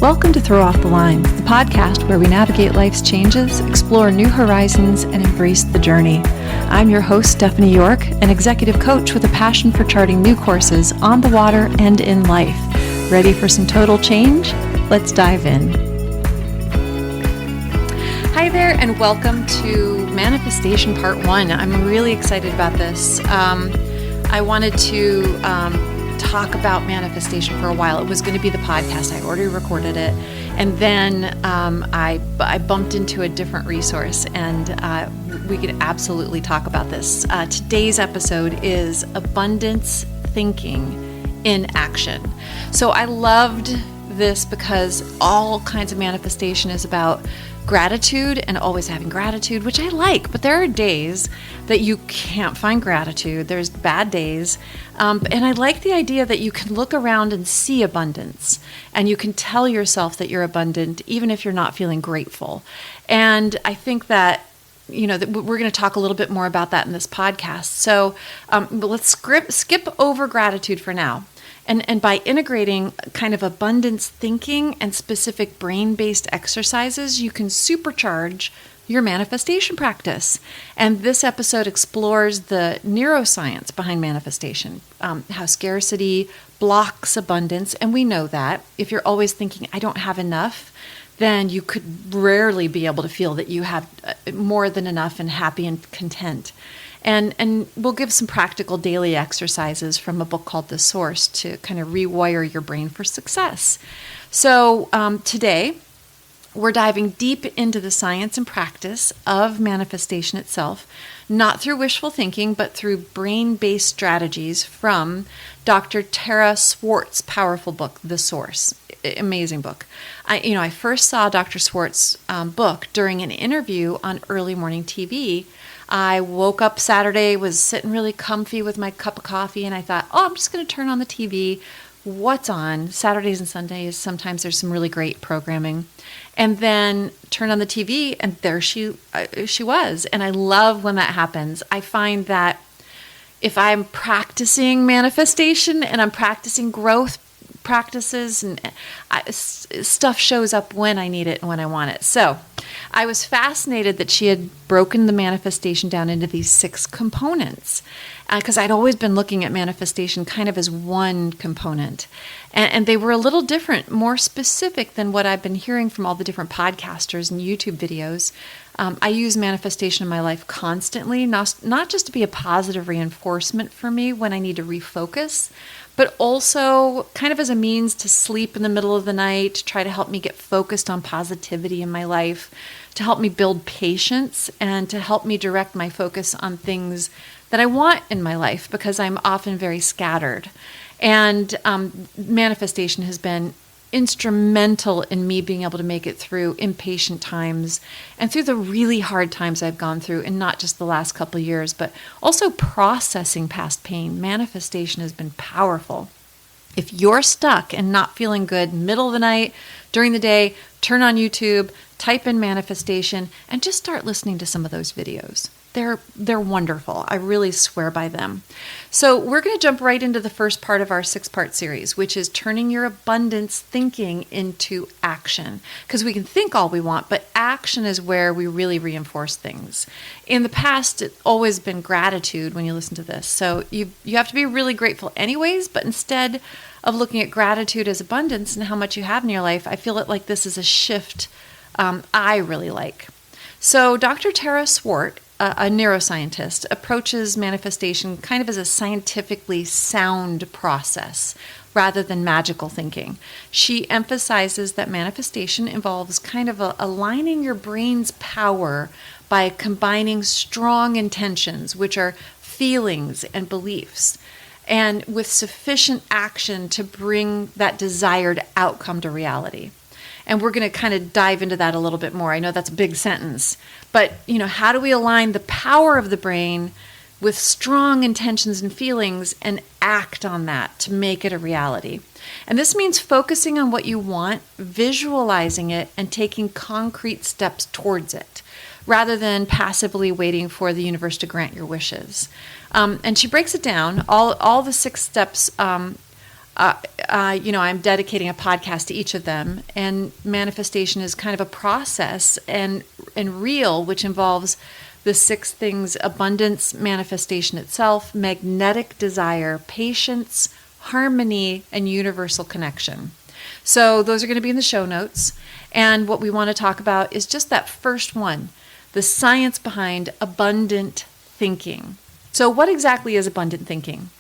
Welcome to Throw Off the Lines, the podcast where we navigate life's changes, explore new horizons, and embrace the journey. I'm your host, Stephanie York, an executive coach with a passion for charting new courses on the water and in life. Ready for some total change? Let's dive in. Hi there, and welcome to Manifestation Part 1. I'm really excited about this. I wanted to talk about manifestation for a while. It was going to be the podcast. I already recorded it. And then I bumped into a different resource, and we could absolutely talk about this. Today's episode is abundance thinking in action. So I loved this because all kinds of manifestation is about gratitude and always having gratitude, which I like, but there are days that you can't find gratitude. There's bad days. And I like the idea that you can look around and see abundance, and you can tell yourself that you're abundant even if you're not feeling grateful. And I think that that we're going to talk a little bit more about that in this podcast. So let's skip over gratitude for now. And by integrating kind of abundance thinking and specific brain-based exercises, you can supercharge your manifestation practice. And this episode explores the neuroscience behind manifestation, how scarcity blocks abundance. And we know that if you're always thinking, I don't have enough, then you could rarely be able to feel that you have more than enough and happy and content. And we'll give some practical daily exercises from a book called The Source to kind of rewire your brain for success. So today, we're diving deep into the science and practice of manifestation itself, not through wishful thinking, but through brain-based strategies from Dr. Tara Swart's powerful book, The Source. Amazing book. I first saw Dr. Swart's book during an interview on early morning TV. I woke up Saturday, was sitting really comfy with my cup of coffee, and I thought, I'm just going to turn on the TV. What's on? Saturdays and Sundays, sometimes there's some really great programming. And then turn on the TV, and there she was. And I love when that happens. I find that if I'm practicing manifestation and I'm practicing growth practices, and stuff shows up when I need it and when I want it. So I was fascinated that she had broken the manifestation down into these 6 components, because I'd always been looking at manifestation kind of as one component. And they were a little different, more specific than what I've been hearing from all the different podcasters and YouTube videos. I use manifestation in my life constantly, not just to be a positive reinforcement for me when I need to refocus, but also kind of as a means to sleep in the middle of the night, to try to help me get focused on positivity in my life, to help me build patience, and to help me direct my focus on things that I want in my life, because I'm often very scattered. And manifestation has been instrumental in me being able to make it through impatient times and through the really hard times I've gone through, and not just the last couple of years, but also processing past pain. Manifestation has been powerful. If you're stuck and not feeling good, middle of the night, during the day, turn on YouTube, type in manifestation, and just start listening to some of those videos. They're wonderful. I really swear by them. So we're going to jump right into the first part of our 6-part series, which is turning your abundance thinking into action. Because we can think all we want, but action is where we really reinforce things. In the past, it's always been gratitude when you listen to this. So you have to be really grateful anyways, but instead of looking at gratitude as abundance and how much you have in your life, I feel like this is a shift I really like. So Dr. Tara Swart, a neuroscientist, approaches manifestation kind of as a scientifically sound process rather than magical thinking. She emphasizes that manifestation involves kind of aligning your brain's power by combining strong intentions, which are feelings and beliefs, and with sufficient action to bring that desired outcome to reality. And we're going to kind of dive into that a little bit more. I know that's a big sentence, but how do we align the power of the brain with strong intentions and feelings and act on that to make it a reality? And this means focusing on what you want, visualizing it, and taking concrete steps towards it, rather than passively waiting for the universe to grant your wishes. And she breaks it down. All the 6 steps I'm dedicating a podcast to each of them, and manifestation is kind of a process and real, which involves the 6 things: abundance, manifestation itself, magnetic desire, patience, harmony, and universal connection. So those are going to be in the show notes. And what we want to talk about is just that first one, the science behind abundant thinking. So what exactly is abundant thinking?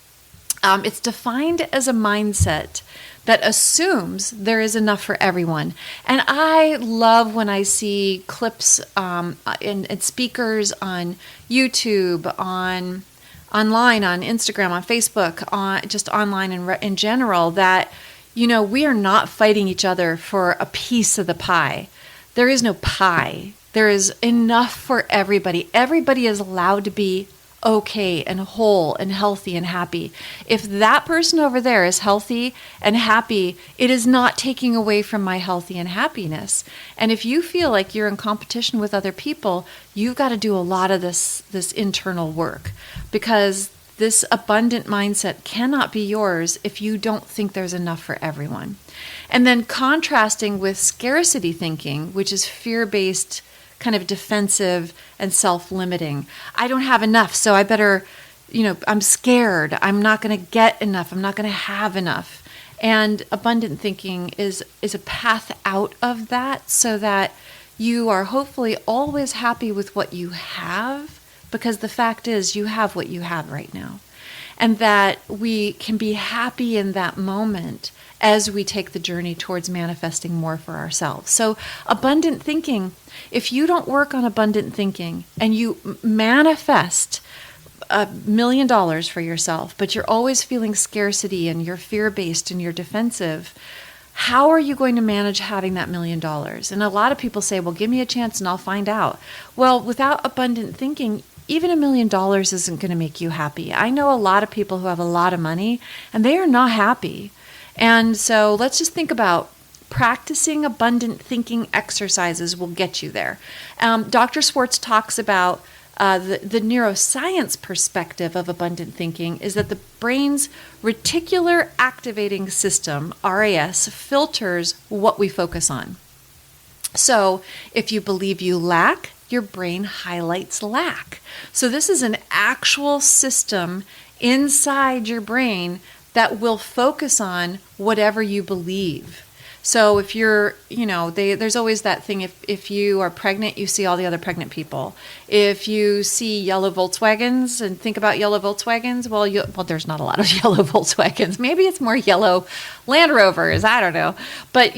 It's defined as a mindset that assumes there is enough for everyone. And I love when I see clips and speakers on YouTube, online, on Instagram, on Facebook, just online in general, that, we are not fighting each other for a piece of the pie. There is no pie. There is enough for everybody. Everybody is allowed to be okay and whole and healthy and happy. If that person over there is healthy and happy, it is not taking away from my healthy and happiness. And if you feel like you're in competition with other people, you've got to do a lot of this internal work, because this abundant mindset cannot be yours if you don't think there's enough for everyone. And then contrasting with scarcity thinking, which is fear-based, kind of defensive and self-limiting. I don't have enough, so I better, I'm scared. I'm not going to get enough. I'm not going to have enough. And abundant thinking is a path out of that, so that you are hopefully always happy with what you have, because the fact is you have what you have right now. And that we can be happy in that moment as we take the journey towards manifesting more for ourselves. So abundant thinking, if you don't work on abundant thinking and you manifest $1 million for yourself, but you're always feeling scarcity and you're fear-based and you're defensive, how are you going to manage having that $1 million? And a lot of people say, well, give me a chance and I'll find out. Well, without abundant thinking, even $1 million isn't going to make you happy. I know a lot of people who have a lot of money and they are not happy. And so let's just think about practicing abundant thinking exercises will get you there. Dr. Swart talks about the neuroscience perspective of abundant thinking is that the brain's reticular activating system, RAS, filters what we focus on. So if you believe you lack, your brain highlights lack. So this is an actual system inside your brain that will focus on whatever you believe. So if you're, there's always that thing, if you are pregnant, you see all the other pregnant people. If you see yellow Volkswagens and think about yellow Volkswagens, well, there's not a lot of yellow Volkswagens. Maybe it's more yellow Land Rovers, I don't know. But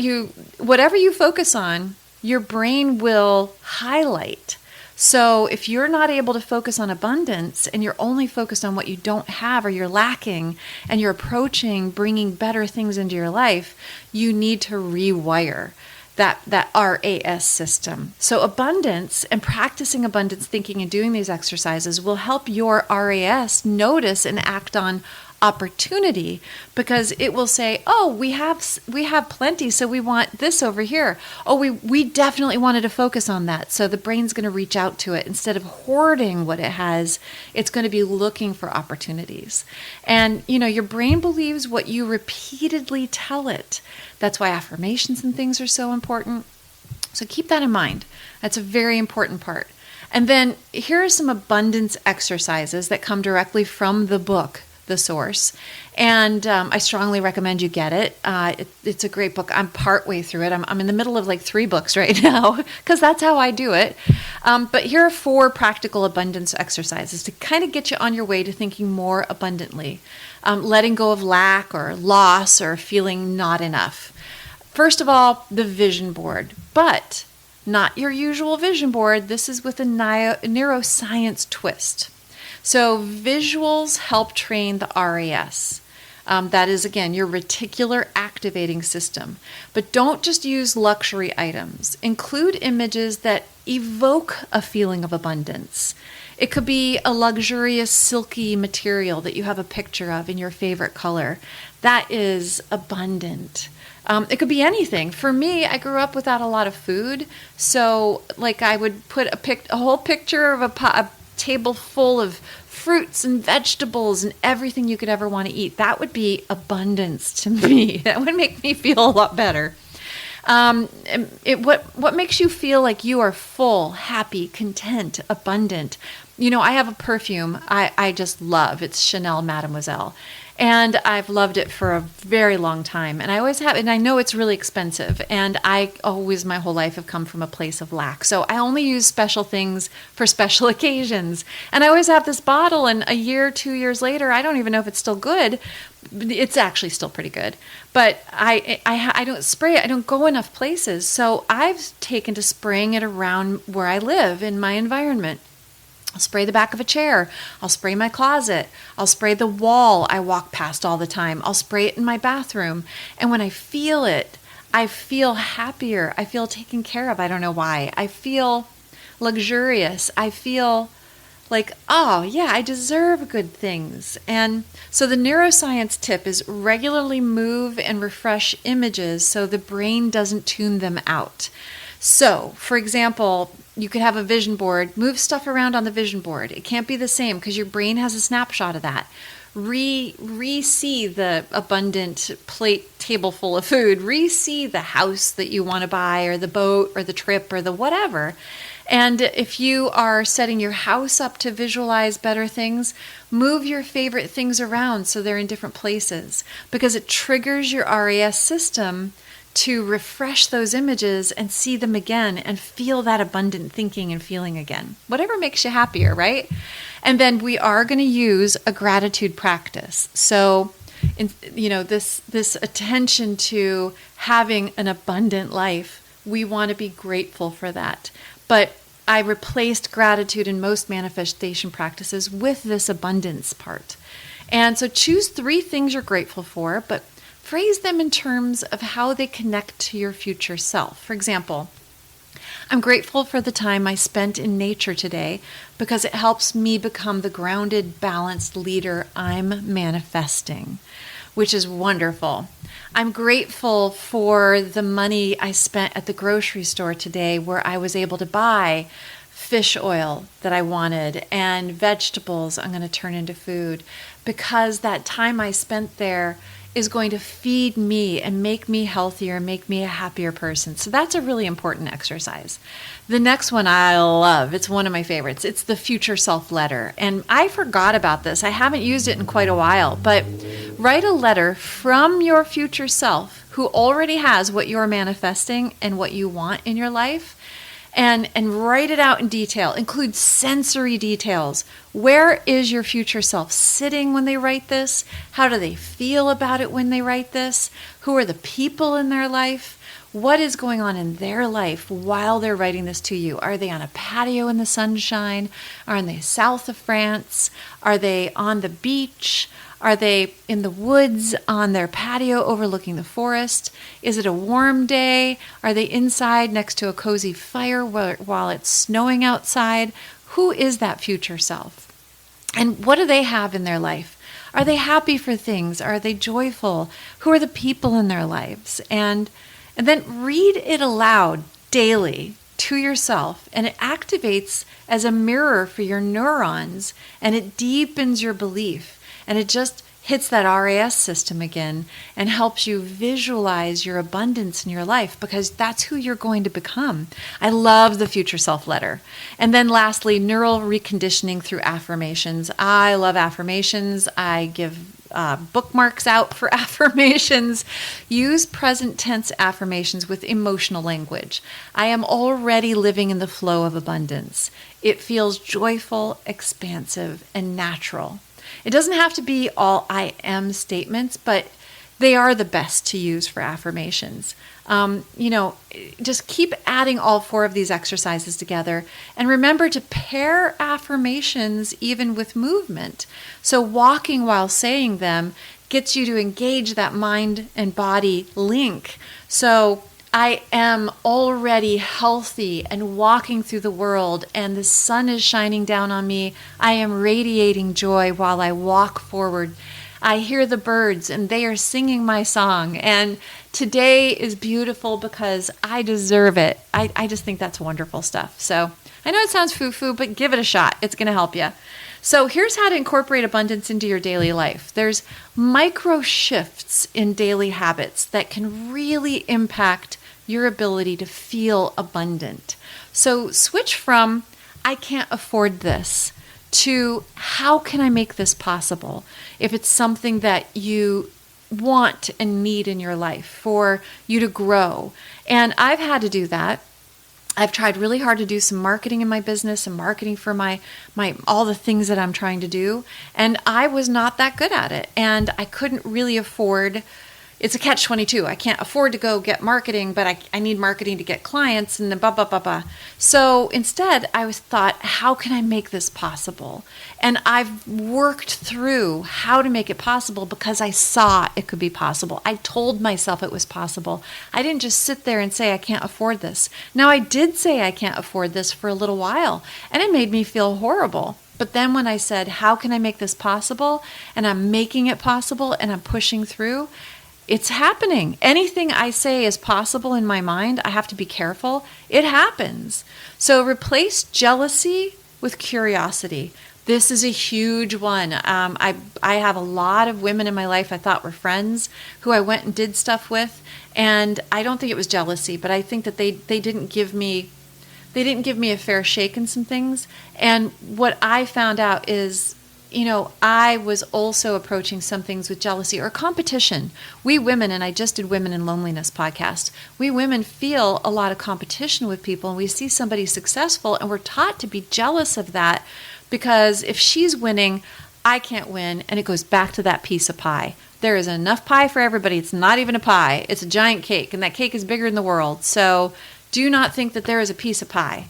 whatever you focus on, your brain will highlight. So if you're not able to focus on abundance and you're only focused on what you don't have or you're lacking and you're approaching bringing better things into your life, you need to rewire that RAS system. So abundance and practicing abundance thinking and doing these exercises will help your RAS notice and act on opportunity, because it will say, oh, we have plenty, so we want this over here. Oh, we definitely wanted to focus on that. So the brain's going to reach out to it. Instead of hoarding what it has, it's going to be looking for opportunities. And your brain believes what you repeatedly tell it. That's why affirmations and things are so important. So keep that in mind. That's a very important part. And then here are some abundance exercises that come directly from the book, The Source. And I strongly recommend you get it. It's a great book. I'm partway through it. I'm in the middle of like 3 books right now, because that's how I do it. But here are 4 practical abundance exercises to kind of get you on your way to thinking more abundantly, letting go of lack or loss or feeling not enough. First of all, the vision board, but not your usual vision board. This is with a neuroscience twist. So visuals help train the RAS. That is, again, your reticular activating system. But don't just use luxury items. Include images that evoke a feeling of abundance. It could be a luxurious silky material that you have a picture of in your favorite color. That is abundant. It could be anything. For me, I grew up without a lot of food. So like I would put a whole picture of a table full of fruits and vegetables and everything you could ever want to eat. That would be abundance to me. That would make me feel a lot better. What makes you feel like you are full, happy, content, abundant? I have a perfume I just love. It's Chanel Mademoiselle. And I've loved it for a very long time. And I always have, and I know it's really expensive. And I always, my whole life, have come from a place of lack. So I only use special things for special occasions. And I always have this bottle, and a year, 2 years later, I don't even know if it's still good. It's actually still pretty good. But I don't spray it. I don't go enough places. So I've taken to spraying it around where I live in my environment. I'll spray the back of a chair. I'll spray my closet. I'll spray the wall I walk past all the time. I'll spray it in my bathroom. And when I feel it, I feel happier. I feel taken care of. I don't know why. I feel luxurious. I feel like, oh, yeah, I deserve good things. And so the neuroscience tip is regularly move and refresh images so the brain doesn't tune them out. So, for example, you could have a vision board, move stuff around on the vision board. It can't be the same because your brain has a snapshot of that. Re-see the abundant table full of food. Re-see the house that you want to buy, or the boat, or the trip, or the whatever. And if you are setting your house up to visualize better things, move your favorite things around so they're in different places, because it triggers your RAS system to refresh those images and see them again and feel that abundant thinking and feeling again. Whatever makes you happier, right? And then we are going to use a gratitude practice. So, this attention to having an abundant life, we want to be grateful for that. But I replaced gratitude in most manifestation practices with this abundance part. And so choose 3 things you're grateful for, but phrase them in terms of how they connect to your future self. For example, I'm grateful for the time I spent in nature today because it helps me become the grounded, balanced leader I'm manifesting, which is wonderful. I'm grateful for the money I spent at the grocery store today, where I was able to buy fish oil that I wanted and vegetables I'm going to turn into food, because that time I spent there is going to feed me and make me healthier, make me a happier person. So that's a really important exercise. The next one I love. It's one of my favorites. It's the future self letter. And I forgot about this. I haven't used it in quite a while, but write a letter from your future self who already has what you're manifesting and what you want in your life. And write it out in detail. Include sensory details. Where is your future self sitting when they write this? How do they feel about it when they write this? Who are the people in their life? What is going on in their life while they're writing this to you? Are they on a patio in the sunshine? Are they south of France? Are they on the beach? Are they in the woods on their patio overlooking the forest? Is it a warm day? Are they inside next to a cozy fire while it's snowing outside? Who is that future self? And what do they have in their life? Are they happy for things? Are they joyful? Who are the people in their lives? And then read it aloud daily to yourself, and it activates as a mirror for your neurons, and it deepens your belief. And it just hits that RAS system again and helps you visualize your abundance in your life, because that's who you're going to become. I love the future self letter. And then lastly, neural reconditioning through affirmations. I love affirmations. I give bookmarks out for affirmations. Use present tense affirmations with emotional language. I am already living in the flow of abundance. It feels joyful, expansive, and natural. It doesn't have to be all I am statements, but they are the best to use for affirmations. Just keep adding all 4 of these exercises together, and remember to pair affirmations even with movement. So walking while saying them gets you to engage that mind and body link. So I am already healthy and walking through the world, and the sun is shining down on me. I am radiating joy while I walk forward. I hear the birds and they are singing my song. And today is beautiful because I deserve it. I just think that's wonderful stuff. So I know it sounds foo-foo, but give it a shot. It's going to help you. So here's how to incorporate abundance into your daily life. There's micro shifts in daily habits that can really impact your ability to feel abundant. So switch from, I can't afford this, to how can I make this possible? If it's something that you want and need in your life for you to grow. And I've had to do that. I've tried really hard to do some marketing in my business and marketing for my all the things that I'm trying to do. And I was not that good at it. And I couldn't really afford, it's a catch-22. I can't afford to go get marketing, but I need marketing to get clients and blah, blah, blah, blah. So instead, I thought, how can I make this possible? And I've worked through how to make it possible because I saw it could be possible. I told myself it was possible. I didn't just sit there and say, I can't afford this. Now, I did say I can't afford this for a little while, and it made me feel horrible. But then when I said, how can I make this possible? And I'm making it possible and I'm pushing through, it's happening. Anything I say is possible in my mind, I have to be careful. It happens. So replace jealousy with curiosity. This is a huge one. I have a lot of women in my life I thought were friends who I went and did stuff with, and I don't think it was jealousy, but I think that they didn't give me a fair shake in some things. And what I found out is, I was also approaching some things with jealousy or competition. We women, and I just did Women in Loneliness podcast, we women feel a lot of competition with people, and we see somebody successful, and we're taught to be jealous of that because if she's winning, I can't win, and it goes back to that piece of pie. There is enough pie for everybody. It's not even a pie. It's a giant cake, and that cake is bigger than the world. So do not think that there is a piece of pie.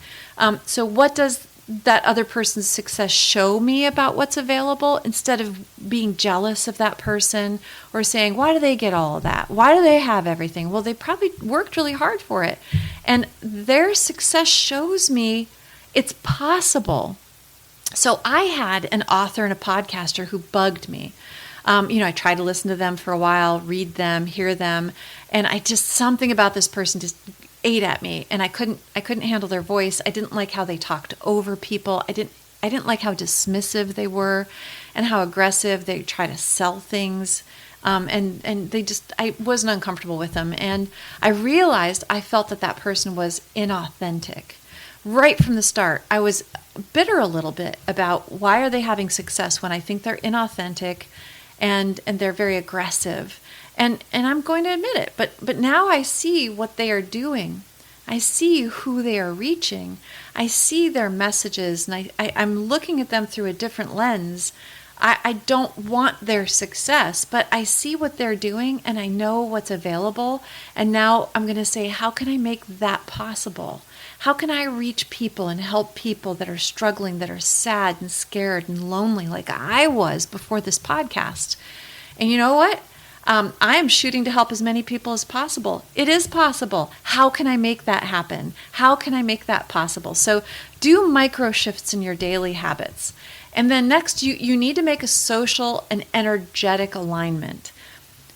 So what does that other person's success show me about what's available, instead of being jealous of that person or saying, why do they get all of that? Why do they have everything? Well, they probably worked really hard for it. And their success shows me it's possible. So I had an author and a podcaster who bugged me. I tried to listen to them for a while, read them, hear them, and something about this person just ate at me, and I couldn't handle their voice. I didn't like how they talked over people. I didn't like how dismissive they were and how aggressive they try to sell things. And I wasn't uncomfortable with them. And I realized I felt that person was inauthentic. Right from the start, I was bitter a little bit about why are they having success when I think they're inauthentic and they're very aggressive. And I'm going to admit it, but now I see what they are doing. I see who they are reaching. I see their messages, and I'm looking at them through a different lens. I don't want their success, but I see what they're doing, and I know what's available. And now I'm going to say, how can I make that possible? How can I reach people and help people that are struggling, that are sad and scared and lonely like I was before this podcast? And you know what? I am shooting to help as many people as possible. It is possible. How can I make that happen? How can I make that possible? So do micro shifts in your daily habits. And then next, you need to make a social and energetic alignment.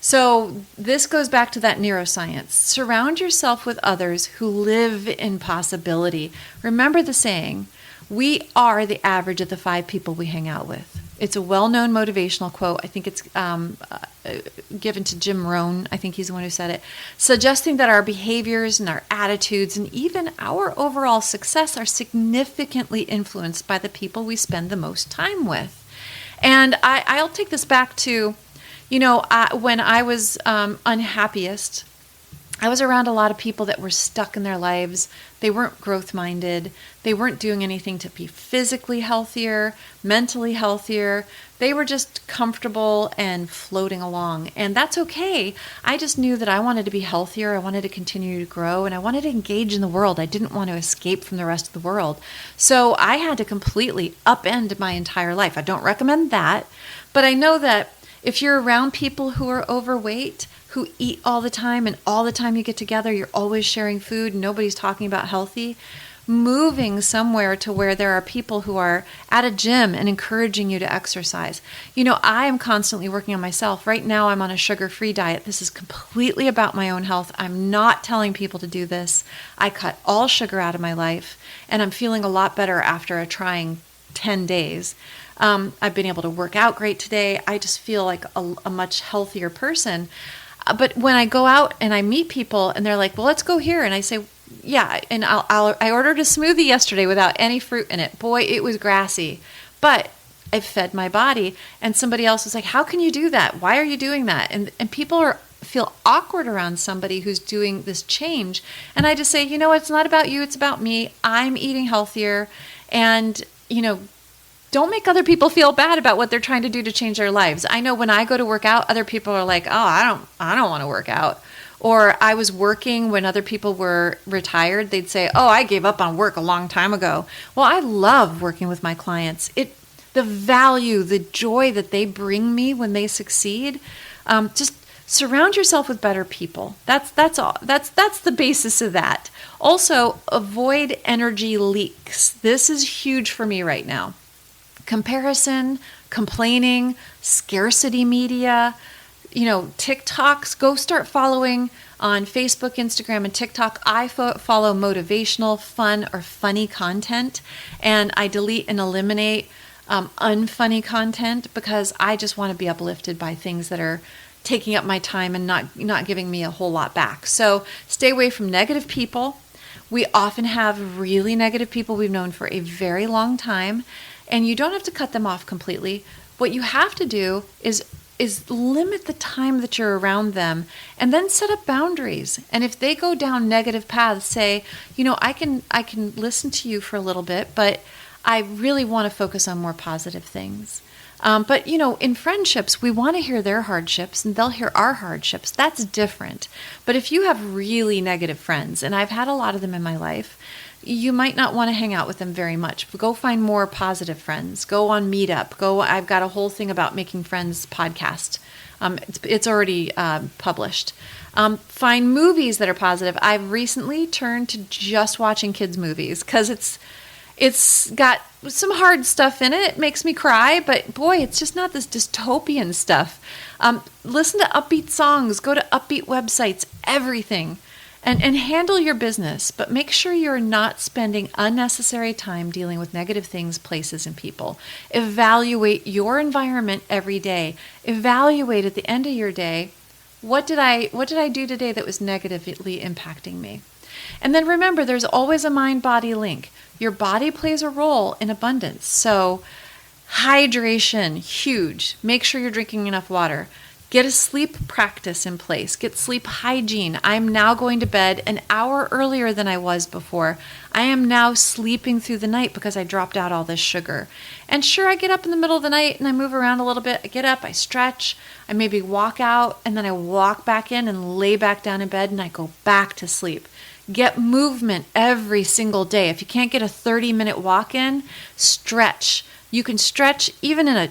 So this goes back to that neuroscience. Surround yourself with others who live in possibility. Remember the saying, we are the average of the 5 people we hang out with. It's a well-known motivational quote. I think it's given to Jim Rohn. I think he's the one who said it, suggesting that our behaviors and our attitudes and even our overall success are significantly influenced by the people we spend the most time with. And I'll take this back to, when I was unhappiest, I was around a lot of people that were stuck in their lives. They weren't growth-minded. They weren't doing anything to be physically healthier, mentally healthier. They were just comfortable and floating along. And that's okay. I just knew that I wanted to be healthier. I wanted to continue to grow, and I wanted to engage in the world. I didn't want to escape from the rest of the world. So I had to completely upend my entire life. I don't recommend that, but I know that if you're around people who are overweight, who eat all the time, and all the time you get together, you're always sharing food, and nobody's talking about healthy, moving somewhere to where there are people who are at a gym and encouraging you to exercise. I am constantly working on myself. Right now, I'm on a sugar-free diet. This is completely about my own health. I'm not telling people to do this. I cut all sugar out of my life, and I'm feeling a lot better after trying 10 days. I've been able to work out great today. I just feel like a much healthier person. But when I go out and I meet people and they're like, well, let's go here. And I say, yeah. And I ordered a smoothie yesterday without any fruit in it. Boy, it was grassy, but I fed my body. And somebody else was like, how can you do that? Why are you doing that? And people feel awkward around somebody who's doing this change. And I just say, it's not about you. It's about me. I'm eating healthier. And, don't make other people feel bad about what they're trying to do to change their lives. I know when I go to work out, other people are like, oh, I don't want to work out. Or I was working when other people were retired. They'd say, oh, I gave up on work a long time ago. Well, I love working with my clients. The value, the joy that they bring me when they succeed, just surround yourself with better people. That's all. That's the basis of that. Also, avoid energy leaks. This is huge for me right now. Comparison, complaining, scarcity media, TikToks. Go start following on Facebook, Instagram, and TikTok. I follow motivational, fun, or funny content, and I delete and eliminate unfunny content because I just want to be uplifted by things that are taking up my time and not giving me a whole lot back. So stay away from negative people. We often have really negative people we've known for a very long time. And you don't have to cut them off completely. What you have to do is limit the time that you're around them and then set up boundaries. And if they go down negative paths, say, I can listen to you for a little bit, but I really want to focus on more positive things. But in friendships, we want to hear their hardships and they'll hear our hardships. That's different. But if you have really negative friends, and I've had a lot of them in my life, you might not want to hang out with them very much. Go find more positive friends. Go on Meetup. I've got a whole thing about making friends podcast. It's already published. Find movies that are positive. I've recently turned to just watching kids' movies because it's got some hard stuff in it. It makes me cry, but boy, it's just not this dystopian stuff. Listen to upbeat songs. Go to upbeat websites. Everything. And handle your business, but make sure you're not spending unnecessary time dealing with negative things, places, and people. Evaluate your environment every day. Evaluate at the end of your day, what did I do today that was negatively impacting me? And then remember, there's always a mind-body link. Your body plays a role in abundance. So hydration, huge. Make sure you're drinking enough water. Get a sleep practice in place. Get sleep hygiene. I'm now going to bed an hour earlier than I was before. I am now sleeping through the night because I dropped out all this sugar. And sure, I get up in the middle of the night and I move around a little bit. I get up, I stretch, I maybe walk out, and then I walk back in and lay back down in bed and I go back to sleep. Get movement every single day. If you can't get a 30-minute walk in, stretch. You can stretch even in a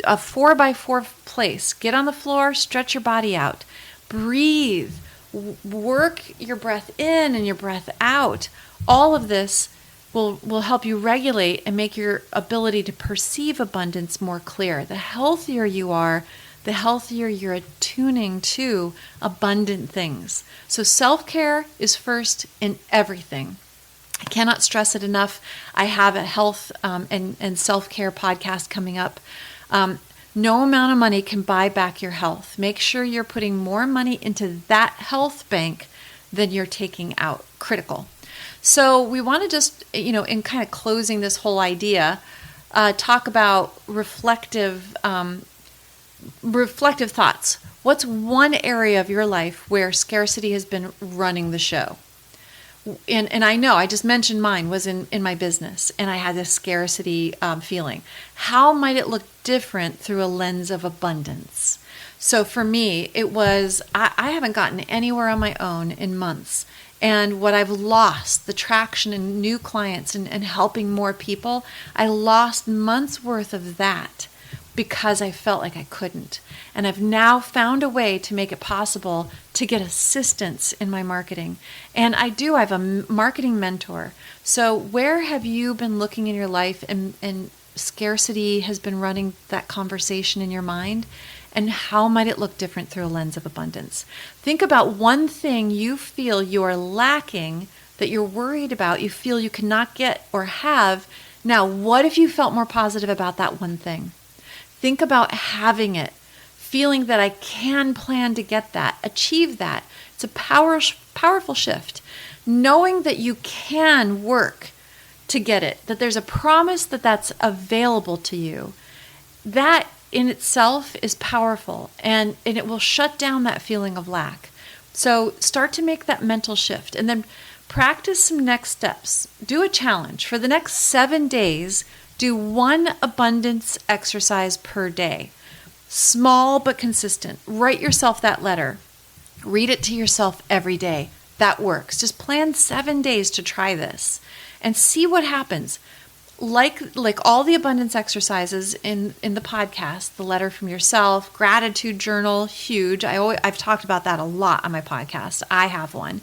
4x4 place. Get on the floor, stretch your body out. Breathe. Work your breath in and your breath out. All of this will help you regulate and make your ability to perceive abundance more clear. The healthier you are, the healthier you're attuning to abundant things. So self-care is first in everything. I cannot stress it enough. I have a health and self-care podcast coming up. No amount of money can buy back your health. Make sure you're putting more money into that health bank than you're taking out. Critical. So we want to just, in kind of closing this whole idea, talk about reflective thoughts. What's one area of your life where scarcity has been running the show? And I know, I just mentioned mine was in my business, and I had this scarcity feeling. How might it look different through a lens of abundance? So for me, it was, I haven't gotten anywhere on my own in months. And what I've lost, the traction in new clients and helping more people, I lost months worth of that because I felt like I couldn't. And I've now found a way to make it possible to get assistance in my marketing. And I have a marketing mentor. So where have you been looking in your life and scarcity has been running that conversation in your mind? And how might it look different through a lens of abundance? Think about one thing you feel you are lacking, that you're worried about, you feel you cannot get or have. Now, what if you felt more positive about that one thing? Think about having it, feeling that I can plan to get that, achieve that. It's a powerful shift. Knowing that you can work to get it, that there's a promise that that's available to you, that in itself is powerful, and it will shut down that feeling of lack. So start to make that mental shift, and then practice some next steps. Do a challenge. For the next 7 days, do one abundance exercise per day. Small but consistent. Write yourself that letter. Read it to yourself every day. That works. Just plan 7 days to try this and see what happens. Like all the abundance exercises in the podcast, the letter from yourself, gratitude journal, huge. I've talked about that a lot on my podcast. I have one.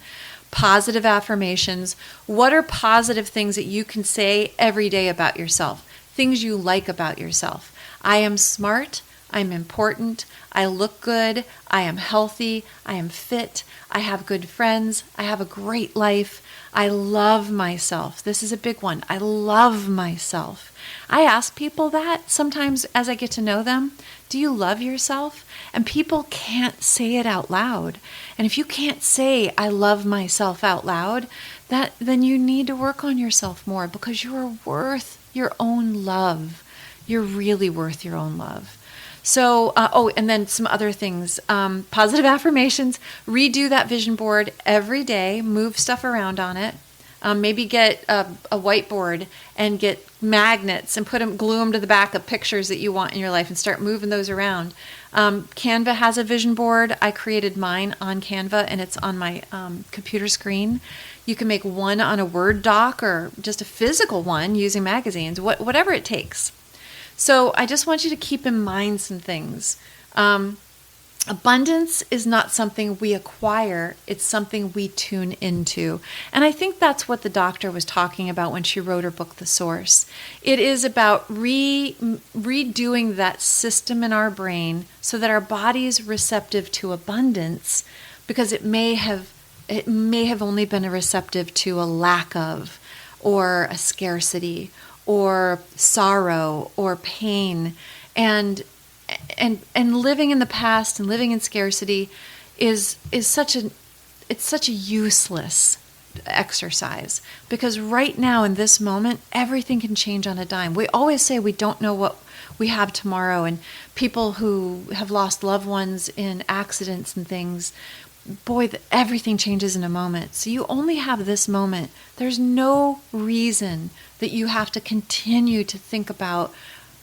Positive affirmations. What are positive things that you can say every day about yourself? Things you like about yourself. I am smart. I'm important. I look good. I am healthy. I am fit. I have good friends. I have a great life. I love myself. This is a big one. I love myself. I ask people that sometimes as I get to know them. Do you love yourself? And people can't say it out loud. And if you can't say, I love myself out loud, then you need to work on yourself more, because you are worth your own love. You're really worth your own love. So, and then some other things. Positive affirmations. Redo that vision board every day. Move stuff around on it. Maybe get a whiteboard and get magnets and glue them to the back of pictures that you want in your life and start moving those around. Canva has a vision board. I created mine on Canva, and it's on my computer screen. You can make one on a Word doc or just a physical one using magazines, whatever it takes. So I just want you to keep in mind some things. Abundance is not something we acquire. It's something we tune into. And I think that's what the doctor was talking about when she wrote her book, The Source. It is about redoing that system in our brain so that our body is receptive to abundance, because it may have only been receptive to a lack of, or a scarcity, or sorrow, or pain. And living in the past and living in scarcity is such a useless exercise, because right now in this moment everything can change on a dime. We always say we don't know what we have tomorrow, and people who have lost loved ones in accidents and things, boy, everything changes in a moment. So you only have this moment. There's no reason that you have to continue to think about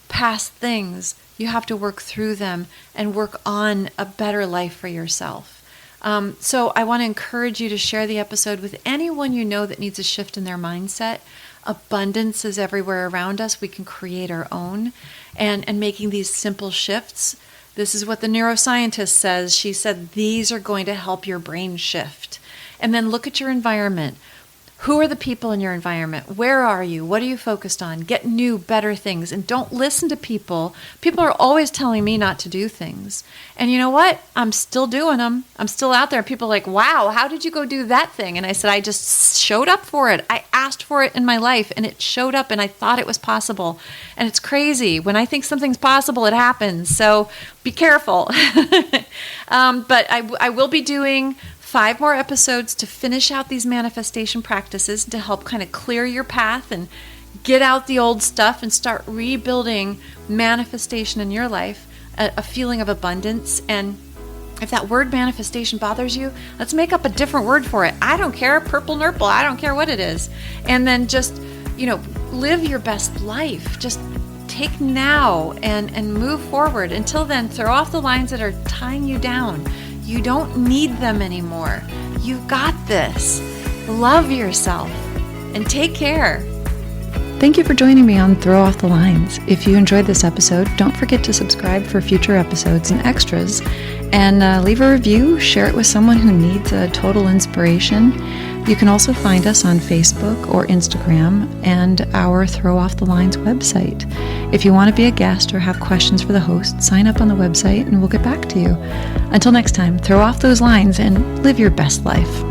past things. You have to work through them and work on a better life for yourself. So I want to encourage you to share the episode with anyone you know that needs a shift in their mindset. Abundance is everywhere around us. We can create our own. And making these simple shifts. This is what the neuroscientist says. She said these are going to help your brain shift. And then look at your environment. Who are the people in your environment? Where are you? What are you focused on? Get new, better things. And don't listen to people. People are always telling me not to do things. And you know what? I'm still doing them. I'm still out there. People are like, wow, how did you go do that thing? And I said, I just showed up for it. I asked for it in my life, and it showed up, and I thought it was possible. And it's crazy. When I think something's possible, it happens. So be careful. But I will be doing 5 more episodes to finish out these manifestation practices to help kind of clear your path and get out the old stuff and start rebuilding manifestation in your life, a feeling of abundance. And if that word manifestation bothers you, let's make up a different word for it. I don't care, purple nurple, I don't care what it is. And then just, live your best life. Just take now and move forward. Until then, throw off the lines that are tying you down. You don't need them anymore. You've got this. Love yourself and take care. Thank you for joining me on Throw Off the Lines. If you enjoyed this episode, don't forget to subscribe for future episodes and extras, and leave a review, share it with someone who needs a total inspiration. You can also find us on Facebook or Instagram and our Throw Off the Lines website. If you want to be a guest or have questions for the host, sign up on the website and we'll get back to you. Until next time, throw off those lines and live your best life.